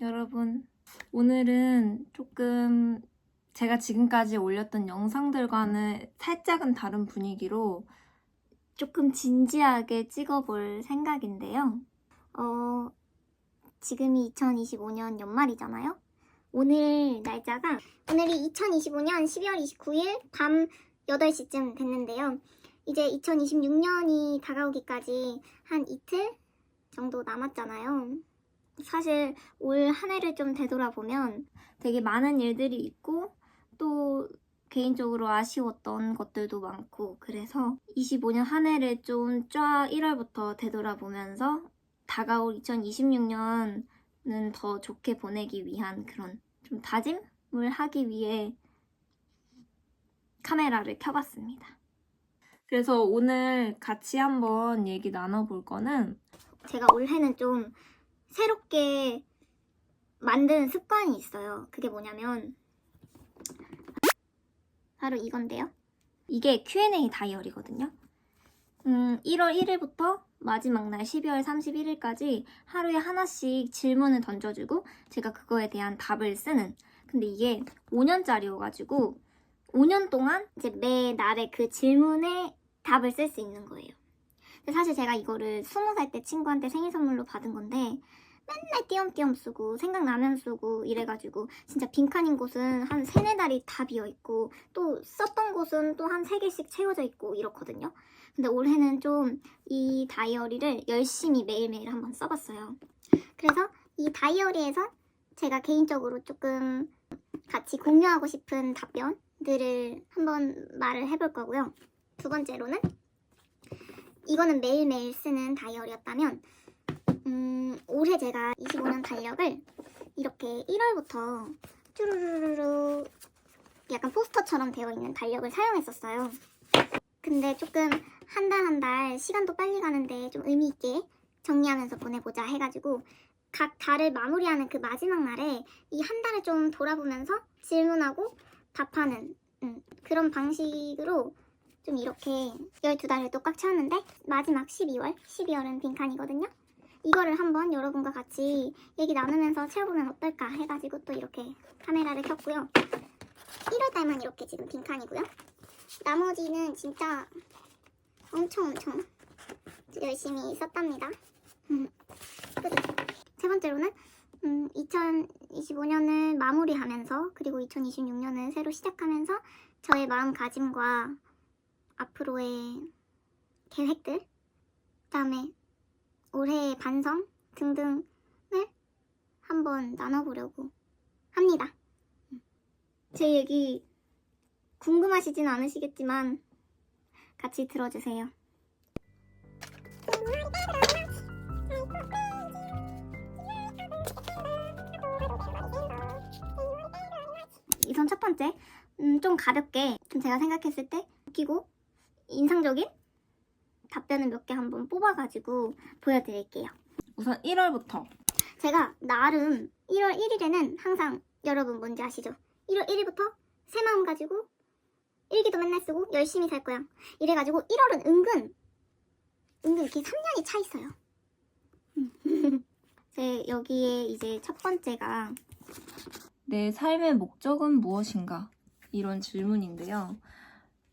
여러분, 오늘은 조금 제가 지금까지 올렸던 영상들과는 살짝은 다른 분위기로 조금 진지하게 찍어볼 생각인데요. 지금이 2025년 연말이잖아요? 오늘이 2025년 12월 29일 밤 8시쯤 됐는데요. 이제 2026년이 다가오기까지 한 이틀 정도 남았잖아요. 사실 올 한 해를 좀 되돌아보면 되게 많은 일들이 있고 또 개인적으로 아쉬웠던 것들도 많고, 그래서 25년 한 해를 좀 쫙 1월부터 되돌아보면서 다가올 2026년은 더 좋게 보내기 위한 그런 좀 다짐을 하기 위해 카메라를 켜봤습니다. 그래서 오늘 같이 한번 얘기 나눠볼 거는, 제가 올해는 좀 새롭게 만든 습관이 있어요. 그게 뭐냐면 바로 이건데요. 이게 Q&A 다이어리거든요. 1월 1일부터 마지막 날 12월 31일까지 하루에 하나씩 질문을 던져주고 제가 그거에 대한 답을 쓰는, 근데 이게 5년짜리여가지고 5년 동안 이제 매 날에 그 질문에 답을 쓸 수 있는 거예요. 근데 사실 제가 이거를 20살 때 친구한테 생일 선물로 받은 건데 맨날 띄엄띄엄 쓰고 생각나면 쓰고 이래가지고 진짜 빈칸인 곳은 한 3-4달이 다 비어있고 또 썼던 곳은 또 한 3개씩 채워져 있고 이렇거든요. 근데 올해는 좀 이 다이어리를 열심히 매일매일 한번 써봤어요. 그래서 이 다이어리에서 제가 개인적으로 조금 같이 공유하고 싶은 답변들을 한번 말을 해볼 거고요. 두 번째로는 이거는 매일매일 쓰는 다이어리였다면 올해 제가 25년 달력을 이렇게 1월부터 쭈루루루루 약간 포스터처럼 되어 있는 달력을 사용했었어요. 근데 조금 한 달 한 달 시간도 빨리 가는데 좀 의미 있게 정리하면서 보내보자 해가지고 각 달을 마무리하는 그 마지막 날에 이 한 달을 좀 돌아보면서 질문하고 답하는 그런 방식으로 좀 이렇게 12달을 또 꽉 채웠는데 마지막 12월은 빈칸이거든요. 이거를 한번 여러분과 같이 얘기 나누면서 채워보면 어떨까 해가지고 또 이렇게 카메라를 켰고요. 1월달만 이렇게 지금 빈칸이고요. 나머지는 진짜 엄청 열심히 썼답니다. 세 번째로는 2025년을 마무리하면서 그리고 2026년을 새로 시작하면서 저의 마음가짐과 앞으로의 계획들, 그다음에 올해의 반성 등등을 한번 나눠보려고 합니다. 제 얘기 궁금하시진 않으시겠지만 같이 들어주세요. 우선 첫 번째, 좀 가볍게 좀 제가 생각했을 때 웃기고 인상적인 답변을 몇 개 한번 뽑아가지고 보여드릴게요. 우선 1월부터 제가 나름 1월 1일에는 항상, 여러분 뭔지 아시죠? 1월 1일부터 새 마음 가지고 일기도 맨날 쓰고 열심히 살 거야 이래가지고 1월은 은근 이렇게 3년이 차 있어요. 제 여기에 이제 첫 번째가 내 삶의 목적은 무엇인가? 이런 질문인데요.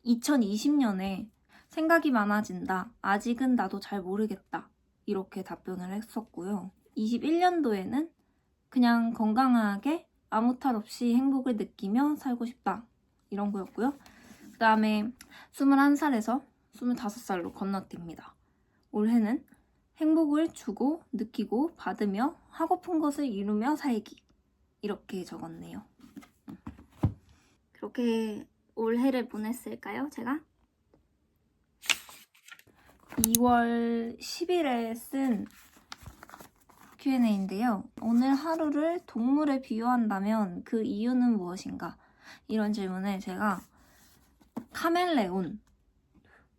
2020년에 생각이 많아진다. 아직은 나도 잘 모르겠다. 이렇게 답변을 했었고요. 21년도에는 그냥 건강하게 아무 탈 없이 행복을 느끼며 살고 싶다. 이런 거였고요. 그 다음에 21살에서 25살로 건너뜁니다. 올해는 행복을 주고 느끼고 받으며 하고픈 것을 이루며 살기. 이렇게 적었네요. 그렇게 올해를 보냈을까요, 제가? 2월 10일에 쓴 Q&A인데요. 오늘 하루를 동물에 비유한다면 그 이유는 무엇인가? 이런 질문을 제가 카멜레온,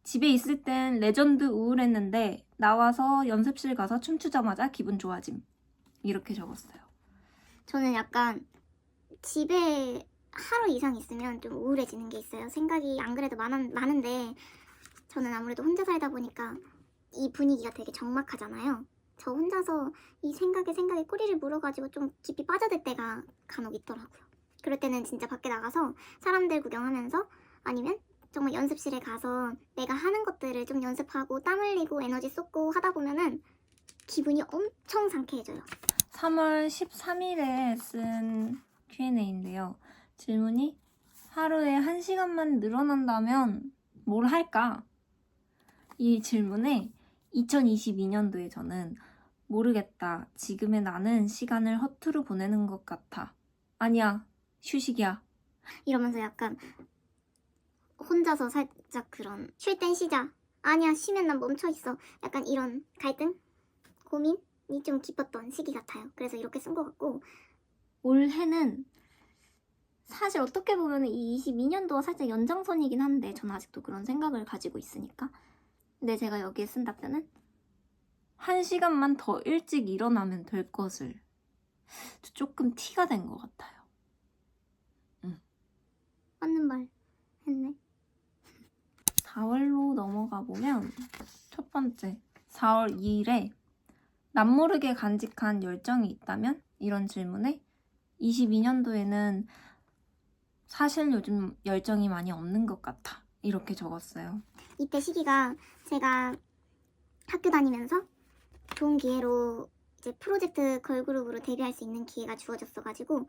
집에 있을 땐 레전드 우울했는데 나와서 연습실 가서 춤추자마자 기분 좋아짐. 이렇게 적었어요. 저는 약간 집에 하루 이상 있으면 좀 우울해지는 게 있어요. 생각이 안 그래도 많은데 저는 아무래도 혼자 살다 보니까 이 분위기가 되게 적막하잖아요. 저 혼자서 이 생각에 꼬리를 물어가지고 좀 깊이 빠져들 때가 간혹 있더라고요. 그럴 때는 진짜 밖에 나가서 사람들 구경하면서 아니면 정말 연습실에 가서 내가 하는 것들을 좀 연습하고 땀 흘리고 에너지 쏟고 하다 보면은 기분이 엄청 상쾌해져요. 3월 13일에 쓴 Q&A인데요. 질문이 하루에 1시간만 늘어난다면 뭘 할까? 이 질문에 2022년도에 저는 모르겠다. 지금의 나는 시간을 허투루 보내는 것 같아. 아니야. 휴식이야. 이러면서 약간 혼자서 살짝 그런 쉴 땐 쉬자. 아니야, 쉬면 난 멈춰있어. 약간 이런 갈등? 고민이 좀 깊었던 시기 같아요. 그래서 이렇게 쓴 것 같고 올해는 사실 어떻게 보면 이 22년도가 살짝 연장선이긴 한데 저는 아직도 그런 생각을 가지고 있으니까. 근데 제가 여기에 쓴 답변은 1시간만 더 일찍 일어나면 될 것을. 조금 티가 된 것 같아요. 맞는 말 했네. 4월로 넘어가 보면 첫 번째 4월 2일에 남모르게 간직한 열정이 있다면? 이런 질문에 22년도에는 사실 요즘 열정이 많이 없는 것 같아. 이렇게 적었어요. 이때 시기가 제가 학교 다니면서 좋은 기회로 이제 프로젝트 걸그룹으로 데뷔할 수 있는 기회가 주어졌어가지고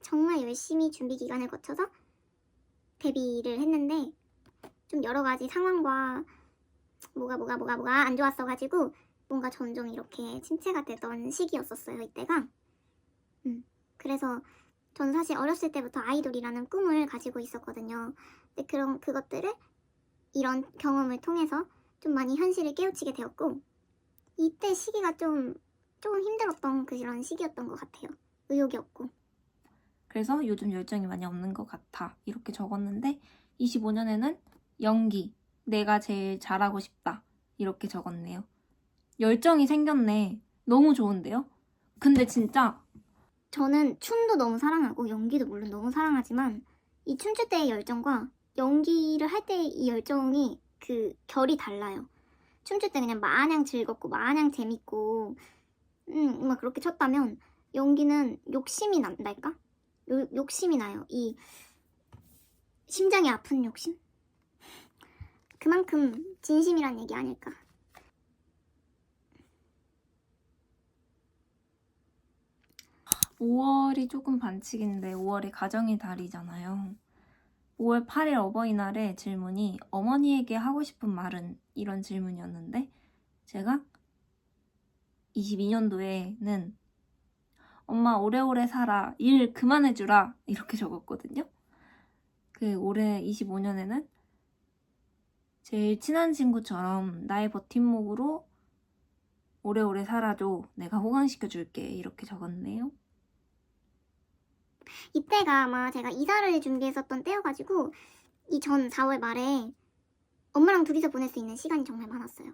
정말 열심히 준비 기간을 거쳐서 데뷔를 했는데 좀 여러 가지 상황과 뭐가 안 좋았어가지고 뭔가 점점 이렇게 침체가 되던 시기였었어요, 이때가. 그래서 전 사실 어렸을 때부터 아이돌이라는 꿈을 가지고 있었거든요. 근데 그런 그것들을 이런 경험을 통해서 좀 많이 현실을 깨우치게 되었고 이때 시기가 조금 힘들었던 그런 시기였던 것 같아요. 의욕이 없고. 그래서 요즘 열정이 많이 없는 것 같아. 이렇게 적었는데 25년에는 연기, 내가 제일 잘하고 싶다. 이렇게 적었네요. 열정이 생겼네. 너무 좋은데요? 근데 진짜 저는 춤도 너무 사랑하고 연기도 물론 너무 사랑하지만 이 춤출 때의 열정과 연기를 할 때의 이 열정이 그 결이 달라요. 춤출 때 그냥 마냥 즐겁고 마냥 재밌고 막 그렇게 췄다면 연기는 욕심이 난달까? 욕심이 나요. 이 심장이 아픈 욕심? 그만큼 진심이란 얘기 아닐까. 5월이 조금 반칙인데 5월이 가정의 달이잖아요. 5월 8일 어버이날에 질문이 어머니에게 하고 싶은 말은? 이런 질문이었는데 제가 22년도에는 엄마 오래오래 살아, 일 그만해주라 이렇게 적었거든요. 그 올해 25년에는 제일 친한 친구처럼 나의 버팀목으로 오래오래 살아줘, 내가 호강시켜줄게 이렇게 적었네요. 이때가 아마 제가 이사를 준비했었던 때여가지고 이 전 4월 말에 엄마랑 둘이서 보낼 수 있는 시간이 정말 많았어요.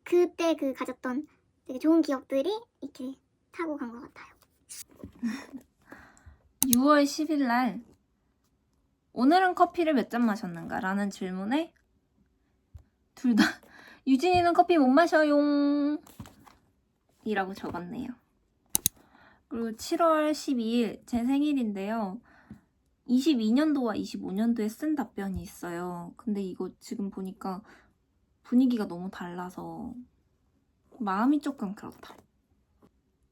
그때 그 가졌던 되게 좋은 기억들이 이렇게 타고 간 것 같아요. 6월 10일 날 오늘은 커피를 몇 잔 마셨는가? 라는 질문에 둘 다 유진이는 커피 못 마셔용 이라고 적었네요. 그리고 7월 12일 제 생일인데요. 22년도와 25년도에 쓴 답변이 있어요. 근데 이거 지금 보니까 분위기가 너무 달라서 마음이 조금 그렇다.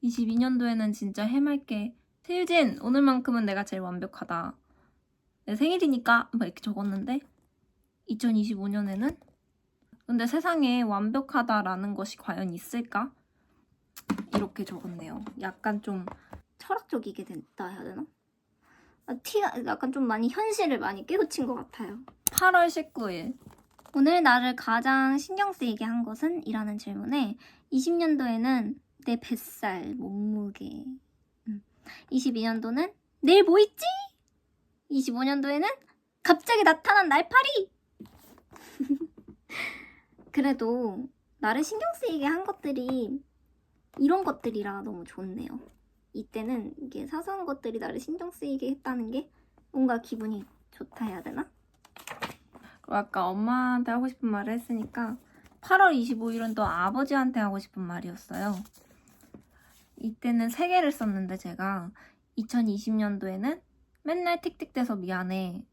22년도에는 진짜 해맑게 태유진 오늘만큼은 내가 제일 완벽하다. 내 생일이니까 막 이렇게 적었는데 2025년에는 근데 세상에 완벽하다라는 것이 과연 있을까? 이렇게 적었네요. 약간 좀 철학적이게 됐다 해야 되나? 티가 약간 좀 많이 현실을 많이 깨우친 것 같아요. 8월 19일 오늘 나를 가장 신경 쓰이게 한 것은? 이라는 질문에 20년도에는 내 뱃살, 몸무게 22년도는 내일 뭐 있지? 25년도에는 갑자기 나타난 날파리! 그래도 나를 신경 쓰이게 한 것들이 이런 것들이라 너무 좋네요. 이때는 이게 사소한 것들이 나를 신경 쓰이게 했다는 게 뭔가 기분이 좋다 해야 되나? 그리고 아까 엄마한테 하고 싶은 말을 했으니까 8월 25일은 또 아버지한테 하고 싶은 말이었어요. 이때는 3개를 썼는데 제가 2020년도에는 맨날 틱틱대서 미안해.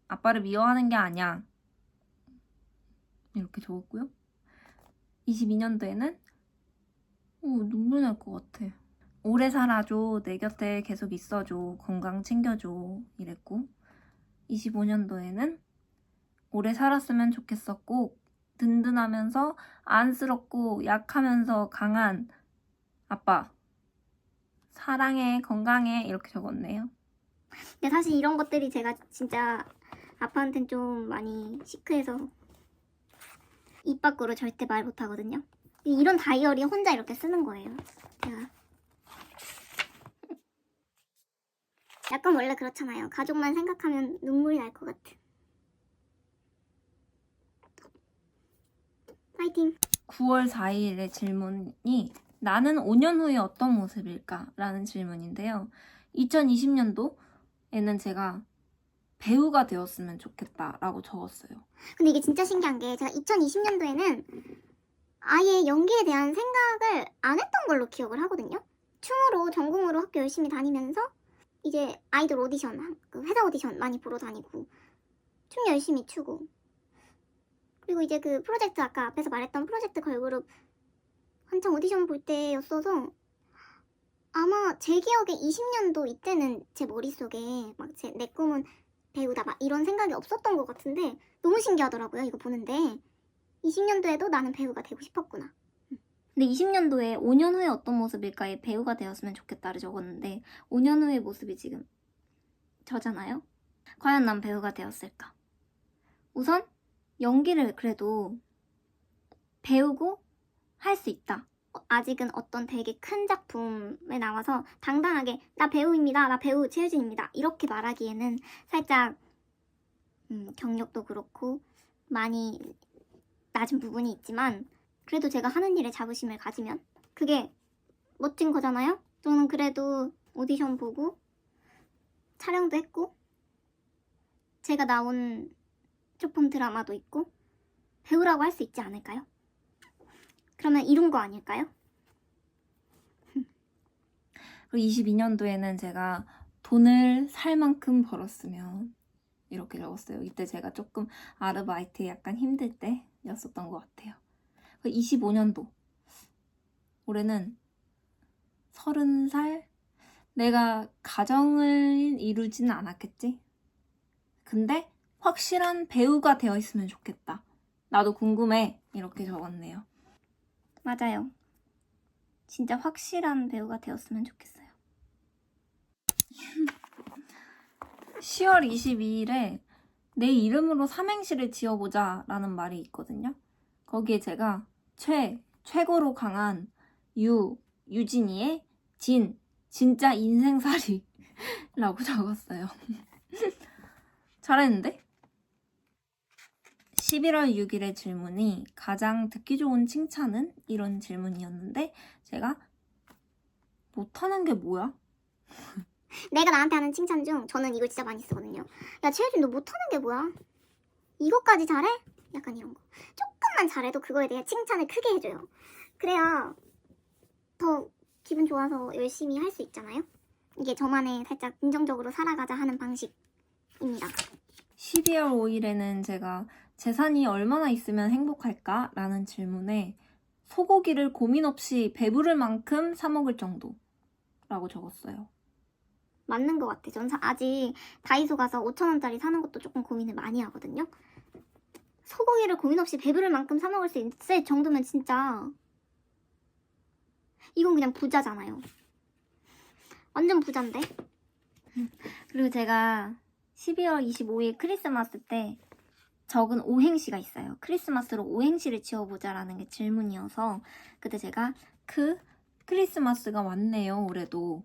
아빠를 미워하는 게 아니야. 이렇게 적었고요. 22년도에는 눈물 날 것 같아. 오래 살아줘. 내 곁에 계속 있어줘. 건강 챙겨줘. 이랬고 25년도에는 오래 살았으면 좋겠어. 꼭 든든하면서 안쓰럽고 약하면서 강한 아빠. 사랑해. 건강해. 이렇게 적었네요. 근데 사실 이런 것들이 제가 진짜 아빠한텐 좀 많이 시크해서 입 밖으로 절대 말 못하거든요. 이런 다이어리 혼자 이렇게 쓰는 거예요. 제가. 약간 원래 그렇잖아요. 가족만 생각하면 눈물이 날 것 같아. 파이팅! 9월 4일의 질문이 나는 5년 후에 어떤 모습일까? 라는 질문인데요. 2020년도에는 제가 배우가 되었으면 좋겠다 라고 적었어요. 근데 이게 진짜 신기한 게 제가 2020년도에는 아예 연기에 대한 생각을 안 했던 걸로 기억을 하거든요. 춤으로 전공으로 학교 열심히 다니면서 이제 아이돌 오디션, 그 회사 오디션 많이 보러 다니고 춤 열심히 추고 그리고 이제 그 프로젝트 아까 앞에서 말했던 프로젝트 걸그룹 한창 오디션 볼 때였어서 아마 제 기억에 20년도 이때는 제 머릿속에 막 내 꿈은 배우다 막 이런 생각이 없었던 것 같은데 너무 신기하더라고요. 이거 보는데 20년도에도 나는 배우가 되고 싶었구나. 근데 20년도에 5년 후에 어떤 모습일까에 배우가 되었으면 좋겠다를 적었는데 5년 후의 모습이 지금 저잖아요? 과연 난 배우가 되었을까? 우선 연기를 그래도 배우고 할 수 있다. 아직은 어떤 되게 큰 작품에 나와서 당당하게 나 배우입니다. 나 배우 최유진입니다. 이렇게 말하기에는 살짝 경력도 그렇고 많이 낮은 부분이 있지만 그래도 제가 하는 일에 자부심을 가지면 그게 멋진 거잖아요? 저는 그래도 오디션 보고 촬영도 했고 제가 나온 쇼폼 드라마도 있고 배우라고 할 수 있지 않을까요? 그러면 이룬 거 아닐까요? 그리고 22년도에는 제가 돈을 살 만큼 벌었으면 이렇게 적었어요. 이때 제가 조금 아르바이트 약간 힘들 때였었던 것 같아요. 25년도 올해는 30살? 내가 가정을 이루지는 않았겠지? 근데 확실한 배우가 되어 있으면 좋겠다. 나도 궁금해. 이렇게 적었네요. 맞아요. 진짜 확실한 배우가 되었으면 좋겠어요. 10월 22일에 내 이름으로 삼행시를 지어보자 라는 말이 있거든요. 거기에 제가 최고로 강한 유진이의 진짜 인생살이 라고 적었어요. 잘했는데? 11월 6일의 질문이 가장 듣기 좋은 칭찬은? 이런 질문이었는데 제가 못하는 게 뭐야? 내가 나한테 하는 칭찬 중 저는 이걸 진짜 많이 쓰거든요. 야 최혜진 너 못하는 게 뭐야? 이것까지 잘해? 약간 이런 거. 조금만 잘해도 그거에 대해 칭찬을 크게 해줘요. 그래야 더 기분 좋아서 열심히 할 수 있잖아요. 이게 저만의 살짝 긍정적으로 살아가자 하는 방식입니다. 12월 5일에는 제가 재산이 얼마나 있으면 행복할까? 라는 질문에 소고기를 고민 없이 배부를 만큼 사 먹을 정도 라고 적었어요. 맞는 것 같아. 전 아직 다이소 가서 5,000원짜리 사는 것도 조금 고민을 많이 하거든요. 소고기를 고민 없이 배부를 만큼 사 먹을 수 있을 정도면 진짜 이건 그냥 부자잖아요. 완전 부자인데. 그리고 제가 12월 25일 크리스마스 때 적은 오행시가 있어요. 크리스마스로 오행시를 지어보자라는 게 질문이어서 그때 제가 크리스마스가 왔네요. 올해도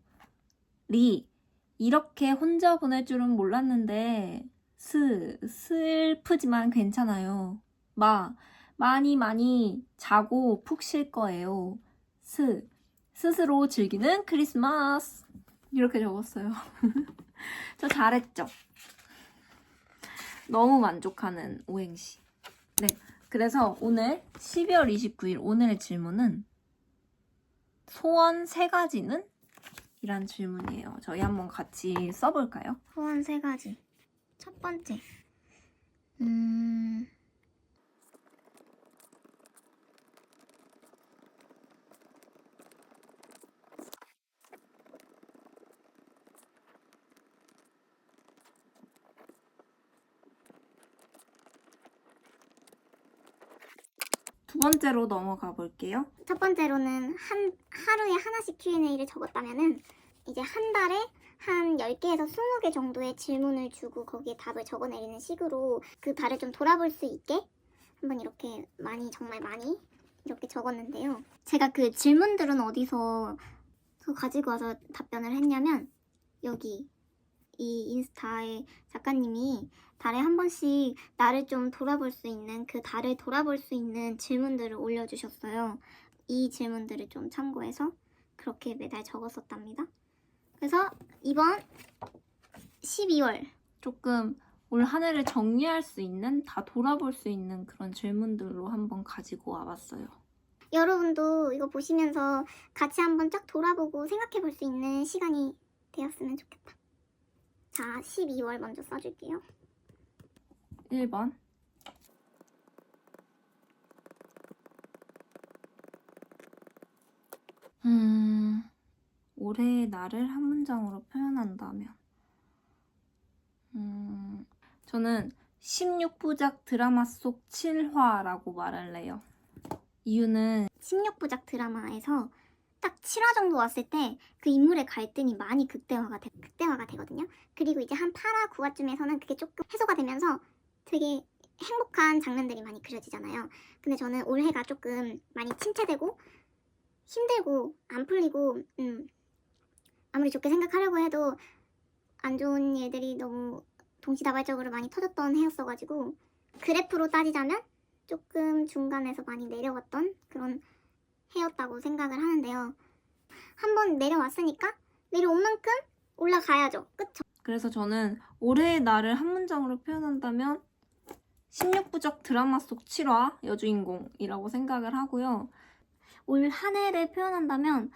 이렇게 혼자 보낼 줄은 몰랐는데 슬프지만 괜찮아요. 많이 자고 푹 쉴 거예요. 스스로 즐기는 크리스마스 이렇게 적었어요. 저 잘했죠? 너무 만족하는 오행시. 네, 그래서 오늘 12월 29일 오늘의 질문은 소원 3가지는? 이란 질문이에요. 저희 한번 같이 써볼까요? 소원 3가지. 첫 번째. 두 번째로 넘어가 볼게요. 첫 번째로는 하루에 하나씩 Q&A를 적었다면은 이제 한 달에 한 10개에서 20개 정도의 질문을 주고 거기에 답을 적어내리는 식으로 그 달을 좀 돌아볼 수 있게 한번 이렇게 정말 많이 이렇게 적었는데요. 제가 그 질문들은 어디서 가지고 와서 답변을 했냐면 여기 이 인스타에 작가님이 달에 한 번씩 나를 좀 돌아볼 수 있는 그 달을 돌아볼 수 있는 질문들을 올려주셨어요. 이 질문들을 좀 참고해서 그렇게 매달 적었었답니다. 그래서 이번 12월 조금 올 한 해를 정리할 수 있는, 다 돌아볼 수 있는 그런 질문들로 한번 가지고 와봤어요. 여러분도 이거 보시면서 같이 한번 쫙 돌아보고 생각해 볼 수 있는 시간이 되었으면 좋겠다. 자, 12월 먼저 써줄게요. 1번. 올해의 나를 한 문장으로 표현한다면 저는 16부작 드라마 속 7화라고 말할래요. 이유는 16부작 드라마에서 딱 7화 정도 왔을 때 그 인물의 갈등이 많이 극대화가 되거든요. 그리고 이제 한 8화, 9화쯤에서는 그게 조금 해소가 되면서 되게 행복한 장면들이 많이 그려지잖아요. 근데 저는 올해가 조금 많이 침체되고 힘들고 안 풀리고 아무리 좋게 생각하려고 해도 안 좋은 일들이 너무 동시다발적으로 많이 터졌던 해였어가지고 그래프로 따지자면 조금 중간에서 많이 내려왔던 그런 해였다고 생각을 하는데요. 한번 내려왔으니까 내려온 만큼 올라가야죠. 그쵸? 그래서 저는 올해의 나를 한 문장으로 표현한다면 16부작 드라마 속 7화 여주인공이라고 생각을 하고요. 올 한 해를 표현한다면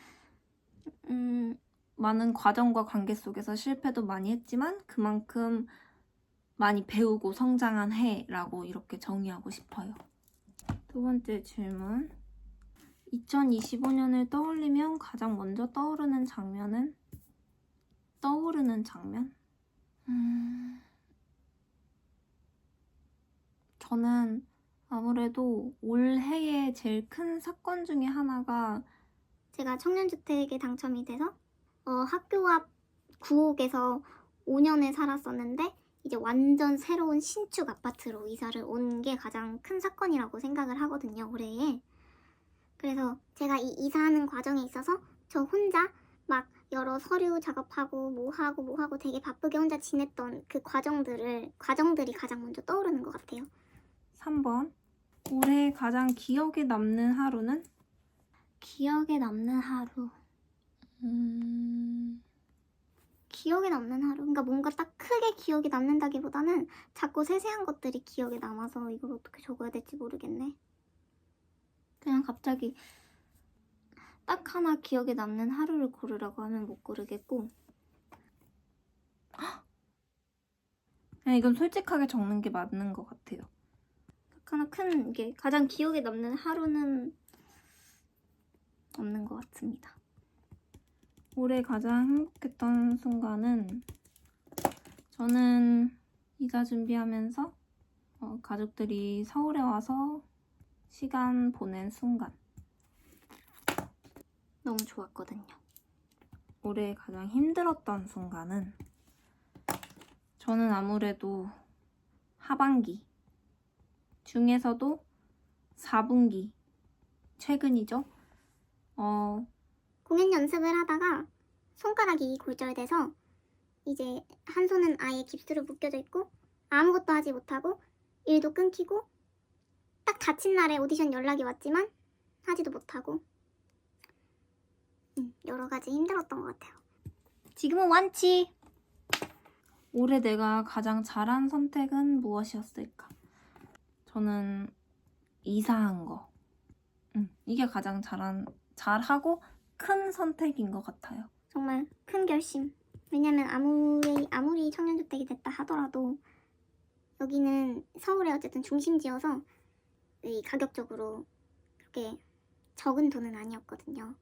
많은 과정과 관계 속에서 실패도 많이 했지만 그만큼 많이 배우고 성장한 해라고 이렇게 정의하고 싶어요. 두 번째 질문. 2025년을 떠올리면 가장 먼저 떠오르는 장면? 저는 아무래도 올해의 제일 큰 사건 중에 하나가 제가 청년주택에 당첨이 돼서 학교 앞 구옥에서 5년을 살았었는데 이제 완전 새로운 신축 아파트로 이사를 온 게 가장 큰 사건이라고 생각을 하거든요, 올해에. 그래서 제가 이 이사하는 과정에 있어서 저 혼자 막 여러 서류 작업하고 뭐 하고 되게 바쁘게 혼자 지냈던 그 과정들이 가장 먼저 떠오르는 것 같아요. 3번. 올해 가장 기억에 남는 하루는? 기억에 남는 하루. 기억에 남는 하루. 그러니까 뭔가 딱 크게 기억에 남는다기보다는 자꾸 세세한 것들이 기억에 남아서 이걸 어떻게 적어야 될지 모르겠네. 그냥 갑자기 딱 하나 기억에 남는 하루를 고르라고 하면 못 고르겠고. 그냥 이건 솔직하게 적는 게 맞는 것 같아요. 딱 하나 큰 게 가장 기억에 남는 하루는 없는 것 같습니다. 올해 가장 행복했던 순간은 저는 이사 준비하면서 가족들이 서울에 와서 시간 보낸 순간. 너무 좋았거든요. 올해 가장 힘들었던 순간은 저는 아무래도 하반기 중에서도 4분기 최근이죠. 공연 연습을 하다가 손가락이 골절돼서 이제 한 손은 아예 깁스로 묶여져 있고 아무것도 하지 못하고 일도 끊기고 딱 다친 날에 오디션 연락이 왔지만 하지도 못하고 여러 가지 힘들었던 것 같아요. 지금은 완치! 올해 내가 가장 잘한 선택은 무엇이었을까? 저는 이사한 거. 이게 가장 잘하고 큰 선택인 것 같아요. 정말 큰 결심. 왜냐면 아무리 청년주택이 됐다 하더라도 여기는 서울의 어쨌든 중심지여서 이 가격적으로 그렇게 적은 돈은 아니었거든요.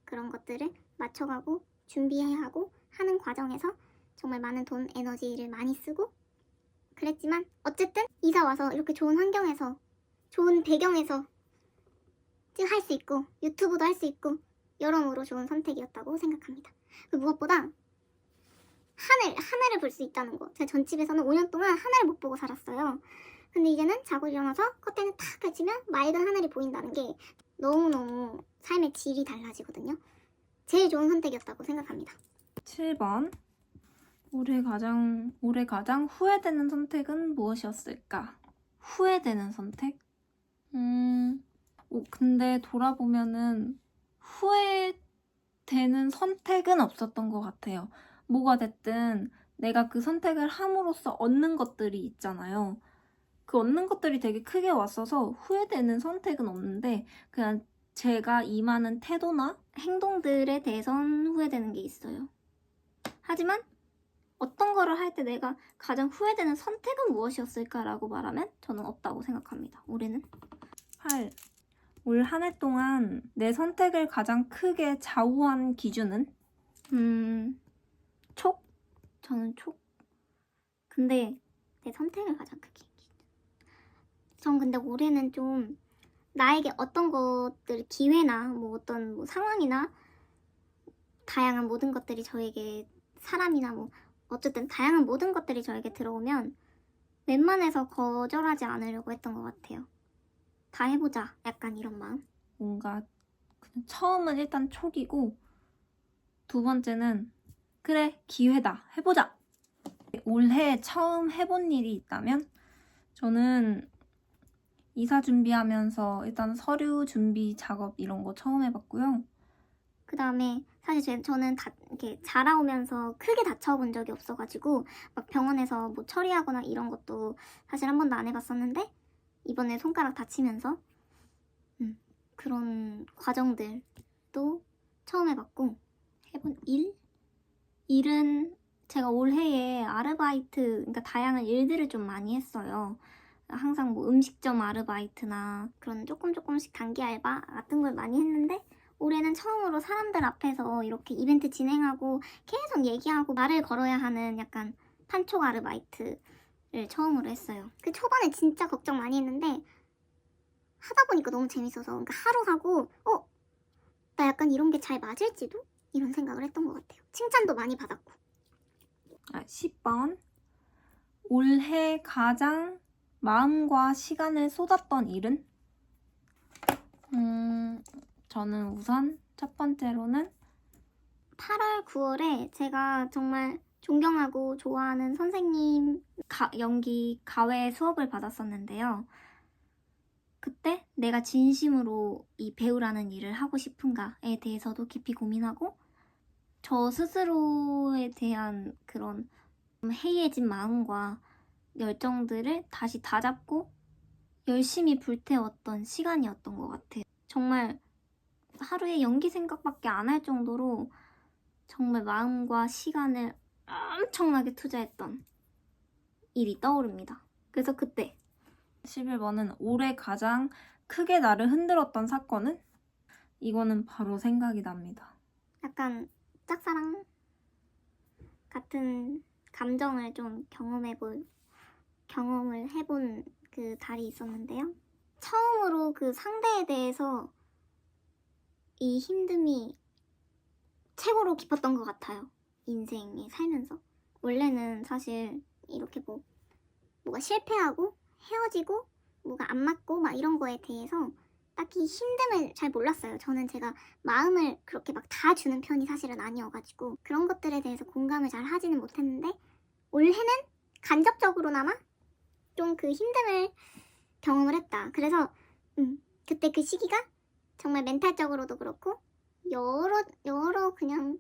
그런 것들을 맞춰가고 준비해야 하고 하는 과정에서 정말 많은 돈, 에너지를 많이 쓰고 그랬지만 어쨌든 이사 와서 이렇게 좋은 환경에서 좋은 배경에서 할 수 있고 유튜브도 할 수 있고 여러모로 좋은 선택이었다고 생각합니다. 그 무엇보다 하늘을 볼 수 있다는 거. 제가 전집에서는 5년 동안 하늘을 못 보고 살았어요. 근데 이제는 자고 일어나서 커튼을 탁 펼치면 맑은 하늘이 보인다는 게 너무너무 삶의 질이 달라지거든요. 제일 좋은 선택이었다고 생각합니다. 7번. 올해 가장 후회되는 선택은 무엇이었을까? 후회되는 선택? 근데 돌아보면은 후회되는 선택은 없었던 것 같아요. 뭐가 됐든 내가 그 선택을 함으로써 얻는 것들이 있잖아요. 그 얻는 것들이 되게 크게 왔어서 후회되는 선택은 없는데 그냥 제가 임하는 태도나 행동들에 대해선 후회되는 게 있어요. 하지만 어떤 거를 할 때 내가 가장 후회되는 선택은 무엇이었을까라고 말하면 저는 없다고 생각합니다. 올해는. 8. 올 한 해 동안 내 선택을 가장 크게 좌우한 기준은? 촉? 저는 촉. 근데 내 선택을 가장 크게. 전 근데 올해는 좀 나에게 어떤 것들, 기회나 뭐 어떤 뭐 상황이나 다양한 모든 것들이 저에게 사람이나 뭐 어쨌든 다양한 모든 것들이 저에게 들어오면 웬만해서 거절하지 않으려고 했던 것 같아요. 다 해보자. 약간 이런 마음. 뭔가 그냥 처음은 일단 촉이고 두 번째는 그래 기회다 해보자. 올해 처음 해본 일이 있다면 저는 이사 준비하면서 일단 서류 준비 작업 이런 거 처음 해봤고요. 그 다음에 사실 저는 이렇게 자라오면서 크게 다쳐본 적이 없어가지고 막 병원에서 뭐 처리하거나 이런 것도 사실 한 번도 안 해봤었는데 이번에 손가락 다치면서 그런 과정들도 처음 해봤고 해본 일은 제가 올해에 아르바이트, 그러니까 다양한 일들을 좀 많이 했어요. 항상 뭐 음식점 아르바이트나 그런 조금씩 단기 알바 같은 걸 많이 했는데 올해는 처음으로 사람들 앞에서 이렇게 이벤트 진행하고 계속 얘기하고 말을 걸어야 하는 약간 판촉 아르바이트를 처음으로 했어요. 그 초반에 진짜 걱정 많이 했는데 하다 보니까 너무 재밌어서 그러니까 하루 하고 나 약간 이런 게 잘 맞을지도? 이런 생각을 했던 것 같아요. 칭찬도 많이 받았고. 10번. 올해 가장 마음과 시간을 쏟았던 일은? 저는 우선 첫 번째로는 8월, 9월에 제가 정말 존경하고 좋아하는 선생님 연기 가외 수업을 받았었는데요. 그때 내가 진심으로 이 배우라는 일을 하고 싶은가에 대해서도 깊이 고민하고 저 스스로에 대한 그런 좀 해이해진 마음과 열정들을 다시 다잡고 열심히 불태웠던 시간이었던 것 같아요. 정말 하루에 연기 생각밖에 안 할 정도로 정말 마음과 시간을 엄청나게 투자했던 일이 떠오릅니다. 그래서 그때 11번은 올해 가장 크게 나를 흔들었던 사건은? 이거는 바로 생각이 납니다. 약간 짝사랑 같은 감정을 좀 경험을 해본 그 달이 있었는데요. 처음으로 그 상대에 대해서 이 힘듦이 최고로 깊었던 것 같아요. 인생에 살면서. 원래는 사실 이렇게 뭐가 실패하고 헤어지고 뭐가 안 맞고 막 이런 거에 대해서 딱히 힘듦을 잘 몰랐어요. 저는 제가 마음을 그렇게 막 다 주는 편이 사실은 아니어가지고 그런 것들에 대해서 공감을 잘 하지는 못했는데 올해는 간접적으로나마 좀 그 힘듦을 경험을 했다. 그래서 그때 그 시기가 정말 멘탈적으로도 그렇고 여러 그냥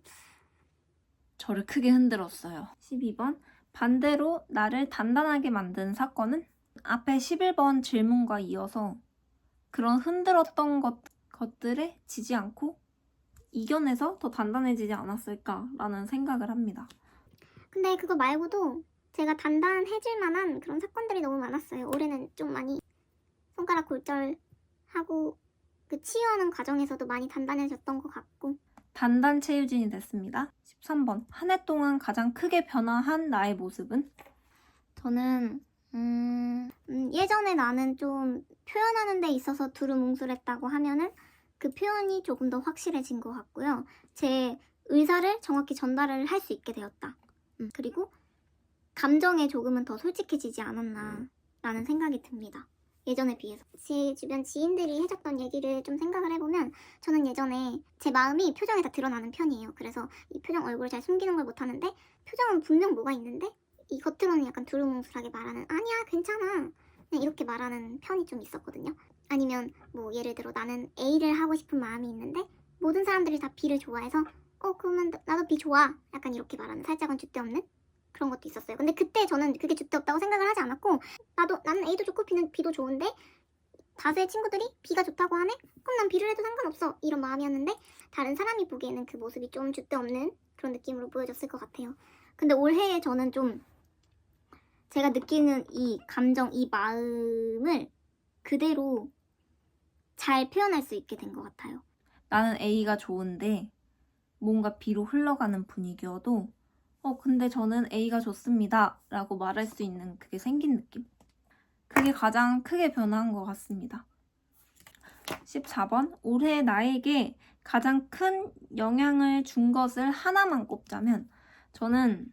저를 크게 흔들었어요. 12번. 반대로 나를 단단하게 만든 사건은? 앞에 11번 질문과 이어서 그런 흔들었던 것들에 지지 않고 이겨내서 더 단단해지지 않았을까라는 생각을 합니다. 근데 그거 말고도 제가 단단해질 만한 그런 사건들이 너무 많았어요. 올해는 좀 많이 손가락 골절하고 그 치유하는 과정에서도 많이 단단해졌던 것 같고. 단단 체유진이 됐습니다. 13번. 한 해 동안 가장 크게 변화한 나의 모습은? 저는 예전에 나는 좀 표현하는 데 있어서 두루뭉술했다고 하면은 그 표현이 조금 더 확실해진 것 같고요. 제 의사를 정확히 전달을 할 수 있게 되었다. 그리고 감정에 조금은 더 솔직해지지 않았나 라는 생각이 듭니다. 예전에 비해서. 제 주변 지인들이 해줬던 얘기를 좀 생각을 해보면 저는 예전에 제 마음이 표정에 다 드러나는 편이에요. 그래서 이 표정 얼굴을 잘 숨기는 걸 못하는데 표정은 분명 뭐가 있는데 이 겉으로는 약간 두루뭉술하게 말하는 아니야 괜찮아 그냥 이렇게 말하는 편이 좀 있었거든요. 아니면 뭐 예를 들어 나는 A를 하고 싶은 마음이 있는데 모든 사람들이 다 B를 좋아해서 그러면 나도 B 좋아 약간 이렇게 말하는 살짝은 줏대 없는 그런 것도 있었어요. 근데 그때 저는 그게 줏대 없다고 생각을 하지 않았고 나는 A도 좋고 B도 좋은데 다수의 친구들이 B가 좋다고 하네? 그럼 난 B를 해도 상관없어 이런 마음이었는데 다른 사람이 보기에는 그 모습이 좀 줏대 없는 그런 느낌으로 보여졌을 것 같아요. 근데 올해에 저는 좀 제가 느끼는 이 감정, 이 마음을 그대로 잘 표현할 수 있게 된 것 같아요. 나는 A가 좋은데 뭔가 B로 흘러가는 분위기여도 근데 저는 A가 좋습니다 라고 말할 수 있는 그게 생긴 느낌. 그게 가장 크게 변한 것 같습니다. 14번. 올해 나에게 가장 큰 영향을 준 것을 하나만 꼽자면 저는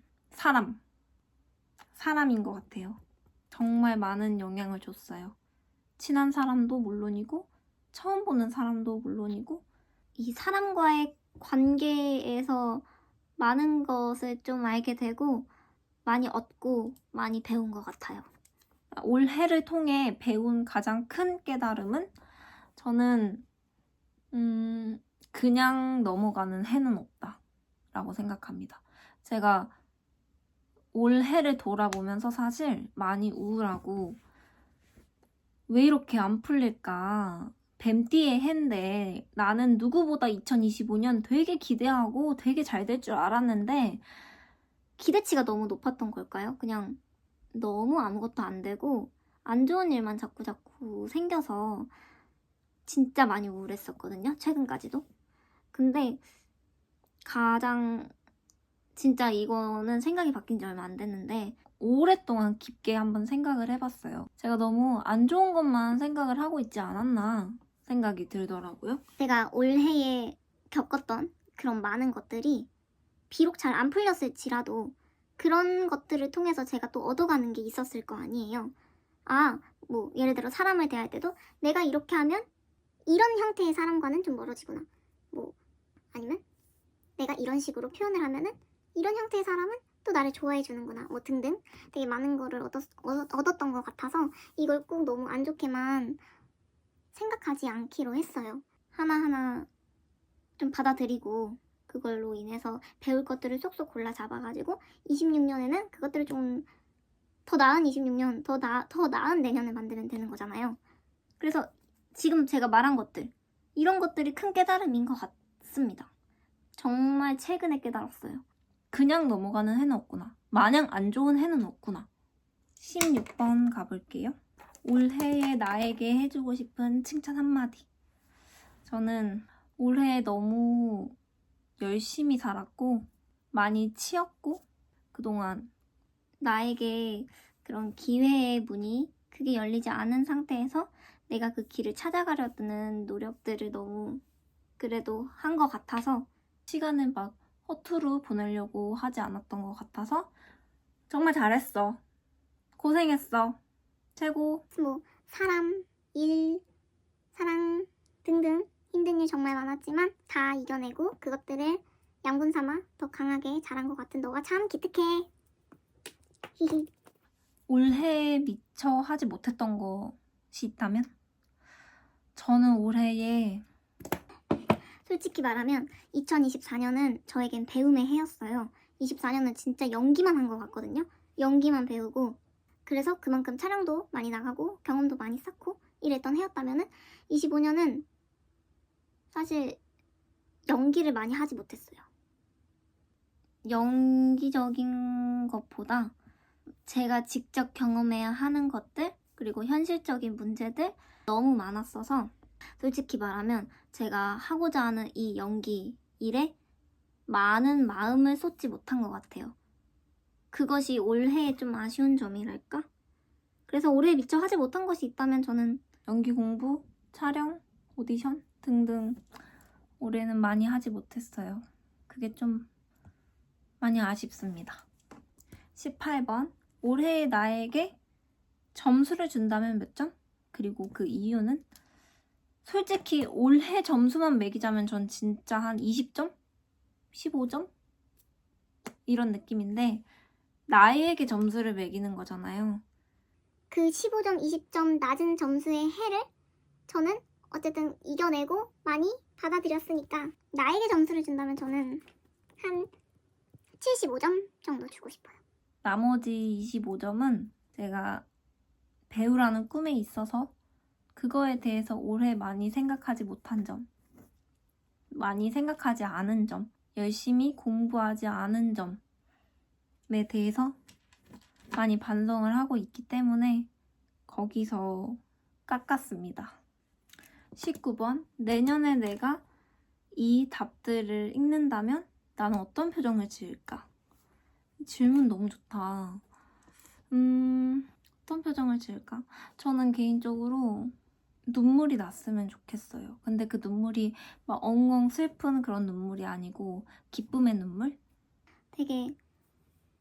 사람인 것 같아요. 정말 많은 영향을 줬어요. 친한 사람도 물론이고 처음 보는 사람도 물론이고 이 사람과의 관계에서 많은 것을 좀 알게 되고 많이 얻고 많이 배운 것 같아요. 올해를 통해 배운 가장 큰 깨달음은 저는 그냥 넘어가는 해는 없다 라고 생각합니다. 제가 올해를 돌아보면서 사실 많이 우울하고 왜 이렇게 안 풀릴까, 뱀띠의 해인데 나는 누구보다 2025년 되게 기대하고 되게 잘 될 줄 알았는데 기대치가 너무 높았던 걸까요? 그냥 너무 아무것도 안 되고 안 좋은 일만 자꾸 생겨서 진짜 많이 우울했었거든요. 최근까지도. 근데 가장 진짜 이거는 생각이 바뀐 지 얼마 안 됐는데 오랫동안 깊게 한번 생각을 해봤어요. 제가 너무 안 좋은 것만 생각을 하고 있지 않았나 생각이 들더라고요. 제가 올해에 겪었던 그런 많은 것들이 비록 잘 안 풀렸을지라도 그런 것들을 통해서 제가 또 얻어가는 게 있었을 거 아니에요. 뭐 예를 들어 사람을 대할 때도 내가 이렇게 하면 이런 형태의 사람과는 좀 멀어지구나. 뭐 아니면 내가 이런 식으로 표현을 하면은 이런 형태의 사람은 또 나를 좋아해 주는구나. 뭐 등등 되게 많은 거를 얻었던 것 같아서 이걸 꼭 너무 안 좋게만 생각하지 않기로 했어요. 하나하나 좀 받아들이고 그걸로 인해서 배울 것들을 쏙쏙 골라 잡아가지고 26년에는 그것들을 좀 더 나은 26년, 더 나은 내년을 만들면 되는 거잖아요. 그래서 지금 제가 말한 것들, 이런 것들이 큰 깨달음인 것 같습니다. 정말 최근에 깨달았어요. 그냥 넘어가는 해는 없구나. 마냥 안 좋은 해는 없구나. 16번 가볼게요. 올해의 나에게 해주고 싶은 칭찬 한마디. 저는 올해 너무 열심히 살았고 많이 치였고 그동안 나에게 그런 기회의 문이 크게 열리지 않은 상태에서 내가 그 길을 찾아가려는 노력들을 너무 그래도 한 것 같아서 시간을 막 허투루 보내려고 하지 않았던 것 같아서 정말 잘했어. 고생했어. 최고. 뭐 사람, 일, 사랑 등등 힘든 일 정말 많았지만 다 이겨내고 그것들을 양분 삼아 더 강하게 자란 것 같은 너가 참 기특해. 히히. 올해에 미처 하지 못했던 것이 있다면? 저는 올해에 솔직히 말하면 2024년은 저에겐 배움의 해였어요. 24년은 진짜 연기만 한 것 같거든요. 연기만 배우고 그래서 그만큼 촬영도 많이 나가고 경험도 많이 쌓고 이랬던 해였다면은 25년은 사실 연기를 많이 하지 못했어요. 연기적인 것보다 제가 직접 경험해야 하는 것들, 그리고 현실적인 문제들 너무 많았어서 솔직히 말하면 제가 하고자 하는 이 연기 일에 많은 마음을 쏟지 못한 것 같아요. 그것이 올해의 좀 아쉬운 점이랄까? 그래서 올해 미처 하지 못한 것이 있다면 저는 연기 공부, 촬영, 오디션 등등 올해는 많이 하지 못했어요. 그게 좀 많이 아쉽습니다. 18번. 올해의 나에게 점수를 준다면 몇 점? 그리고 그 이유는? 솔직히 올해 점수만 매기자면 전 진짜 한 20점? 15점? 이런 느낌인데 나에게 점수를 매기는 거잖아요. 그 15점, 20점 낮은 점수의 해를 저는 어쨌든 이겨내고 많이 받아들였으니까 나에게 점수를 준다면 저는 한 75점 정도 주고 싶어요. 나머지 25점은 제가 배우라는 꿈에 있어서 그거에 대해서 올해 많이 생각하지 못한 점, 많이 생각하지 않은 점, 열심히 공부하지 않은 점에 대해서 많이 반성을 하고 있기 때문에 거기서 깎았습니다. 19번. 내년에 내가 이 답들을 읽는다면 나는 어떤 표정을 지을까? 질문 너무 좋다. 어떤 표정을 지을까? 저는 개인적으로 눈물이 났으면 좋겠어요. 근데 그 눈물이 막 엉엉 슬픈 그런 눈물이 아니고 기쁨의 눈물? 되게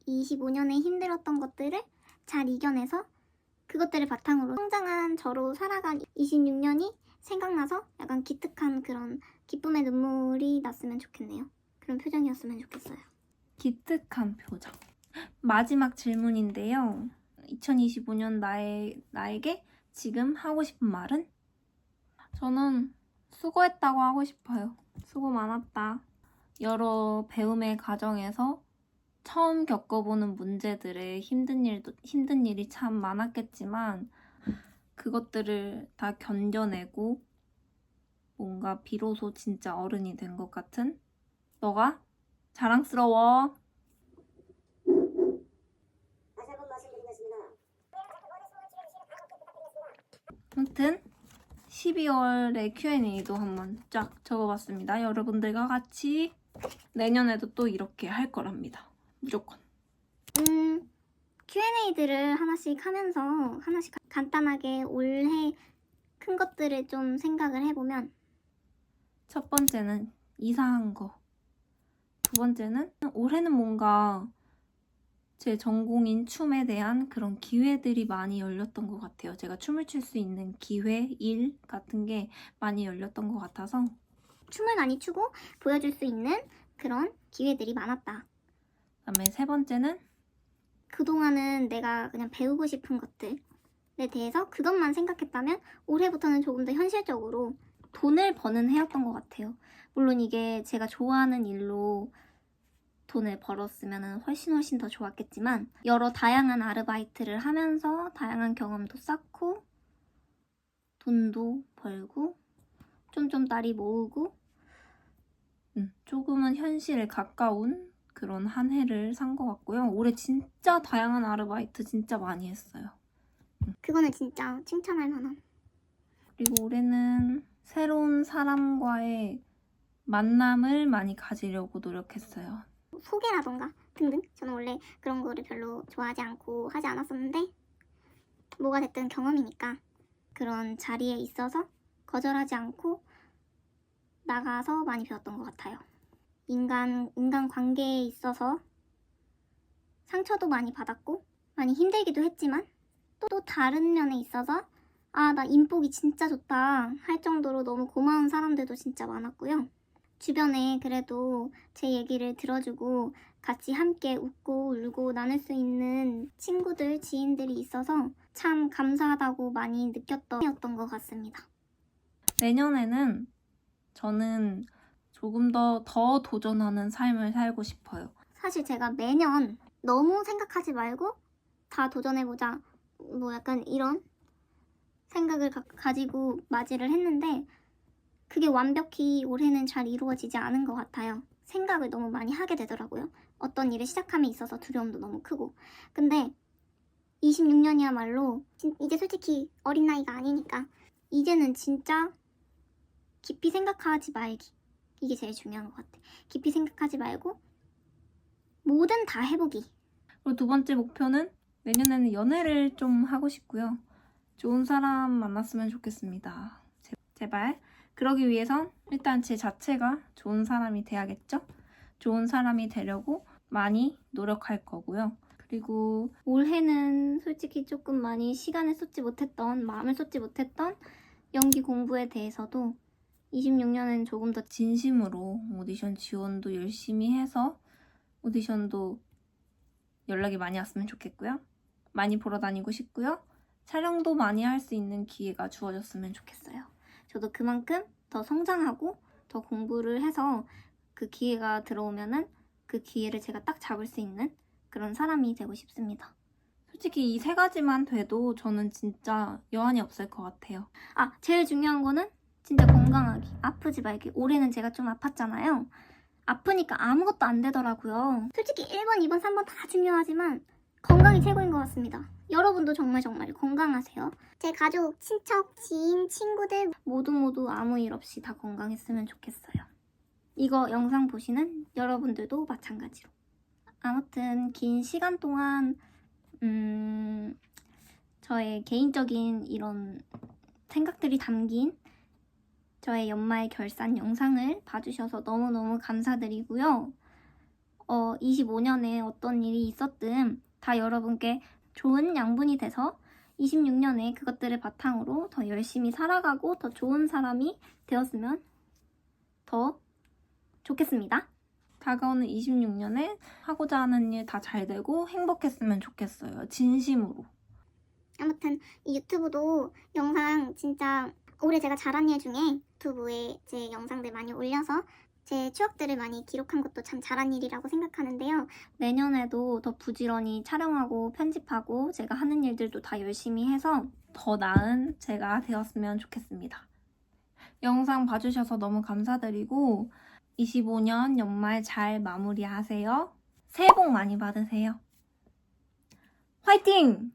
25년에 힘들었던 것들을 잘 이겨내서 그것들을 바탕으로 성장한 저로 살아간 26년이 생각나서 약간 기특한 그런 기쁨의 눈물이 났으면 좋겠네요. 그런 표정이었으면 좋겠어요. 기특한 표정. 마지막 질문인데요. 2025년 나에게 지금 하고 싶은 말은? 저는 수고했다고 하고 싶어요. 수고 많았다. 여러 배움의 과정에서 처음 겪어보는 문제들에 힘든 일이 참 많았겠지만 그것들을 다 견뎌내고 뭔가 비로소 진짜 어른이 된 것 같은 너가 자랑스러워. 아무튼 12월에 Q&A도 한번 쫙 적어봤습니다. 여러분들과 같이 내년에도 또 이렇게 할 거랍니다. 무조건. Q&A들을 하나씩 하면서 하나씩 간단하게 올해 큰 것들을 좀 생각을 해보면 첫 번째는 이상한 거. 두 번째는 올해는 뭔가 제 전공인 춤에 대한 그런 기회들이 많이 열렸던 것 같아요. 제가 춤을 출 수 있는 기회, 일 같은 게 많이 열렸던 것 같아서 춤을 많이 추고 보여줄 수 있는 그런 기회들이 많았다. 그다음에 세 번째는 그동안은 내가 그냥 배우고 싶은 것들에 대해서 그것만 생각했다면 올해부터는 조금 더 현실적으로 돈을 버는 해였던 것 같아요. 물론 이게 제가 좋아하는 일로 돈을 벌었으면 훨씬 더 좋았겠지만 여러 다양한 아르바이트를 하면서 다양한 경험도 쌓고 돈도 벌고 쫌쫌따리 모으고 조금은 현실에 가까운 그런 한 해를 산 것 같고요. 올해 진짜 다양한 아르바이트 진짜 많이 했어요. 그거는 진짜 칭찬할 만한. 그리고 올해는 새로운 사람과의 만남을 많이 가지려고 노력했어요. 소개라던가 등등 저는 원래 그런 거를 별로 좋아하지 않고 하지 않았었는데 뭐가 됐든 경험이니까 그런 자리에 있어서 거절하지 않고 나가서 많이 배웠던 것 같아요. 인간 관계에 있어서 상처도 많이 받았고 많이 힘들기도 했지만 또 다른 면에 있어서 아, 나 인복이 진짜 좋다 할 정도로 너무 고마운 사람들도 진짜 많았고요. 주변에 그래도 제 얘기를 들어주고 같이 함께 웃고 울고 나눌 수 있는 친구들, 지인들이 있어서 참 감사하다고 많이 느꼈던 해였던 것 같습니다. 내년에는 저는 조금 더 도전하는 삶을 살고 싶어요. 사실 제가 매년 너무 생각하지 말고 다 도전해보자 뭐 약간 이런 생각을 가지고 맞이를 했는데 그게 완벽히 올해는 잘 이루어지지 않은 것 같아요. 생각을 너무 많이 하게 되더라고요. 어떤 일을 시작함에 있어서 두려움도 너무 크고. 근데 26년이야말로 이제 솔직히 어린 나이가 아니니까 이제는 진짜 깊이 생각하지 말기. 이게 제일 중요한 것 같아. 깊이 생각하지 말고 뭐든 다 해보기. 그리고 두 번째 목표는 내년에는 연애를 좀 하고 싶고요. 좋은 사람 만났으면 좋겠습니다. 제발. 그러기 위해선 일단 제 자체가 좋은 사람이 돼야겠죠? 좋은 사람이 되려고 많이 노력할 거고요. 그리고 올해는 솔직히 조금 많이 시간을 쏟지 못했던, 마음을 쏟지 못했던 연기 공부에 대해서도 26년엔 조금 더 진심으로 오디션 지원도 열심히 해서 오디션도 연락이 많이 왔으면 좋겠고요. 많이 보러 다니고 싶고요. 촬영도 많이 할 수 있는 기회가 주어졌으면 좋겠어요. 저도 그만큼 더 성장하고 더 공부를 해서 그 기회가 들어오면은 그 기회를 제가 딱 잡을 수 있는 그런 사람이 되고 싶습니다. 솔직히 이 세 가지만 돼도 저는 진짜 여한이 없을 것 같아요. 아, 제일 중요한 거는 진짜 건강하기, 아프지 말기. 올해는 제가 좀 아팠잖아요. 아프니까 아무것도 안 되더라고요. 솔직히 1번, 2번, 3번 다 중요하지만 건강이 최고인 것 같습니다. 여러분도 정말 건강하세요. 제 가족, 친척, 지인, 친구들 모두 아무 일 없이 다 건강했으면 좋겠어요. 이거 영상 보시는 여러분들도 마찬가지로. 아무튼 긴 시간 동안 저의 개인적인 이런 생각들이 담긴 저의 연말 결산 영상을 봐주셔서 너무너무 감사드리고요. 25년에 어떤 일이 있었든 다 여러분께 좋은 양분이 돼서 26년에 그것들을 바탕으로 더 열심히 살아가고 더 좋은 사람이 되었으면 더 좋겠습니다. 다가오는 26년에 하고자 하는 일 다 잘 되고 행복했으면 좋겠어요. 진심으로. 아무튼 이 유튜브도 영상 진짜 올해 제가 잘한 일 중에 유튜브에 제 영상들 많이 올려서 제 추억들을 많이 기록한 것도 참 잘한 일이라고 생각하는데요. 내년에도 더 부지런히 촬영하고 편집하고 제가 하는 일들도 다 열심히 해서 더 나은 제가 되었으면 좋겠습니다. 영상 봐주셔서 너무 감사드리고 25년 연말 잘 마무리하세요. 새해 복 많이 받으세요. 화이팅!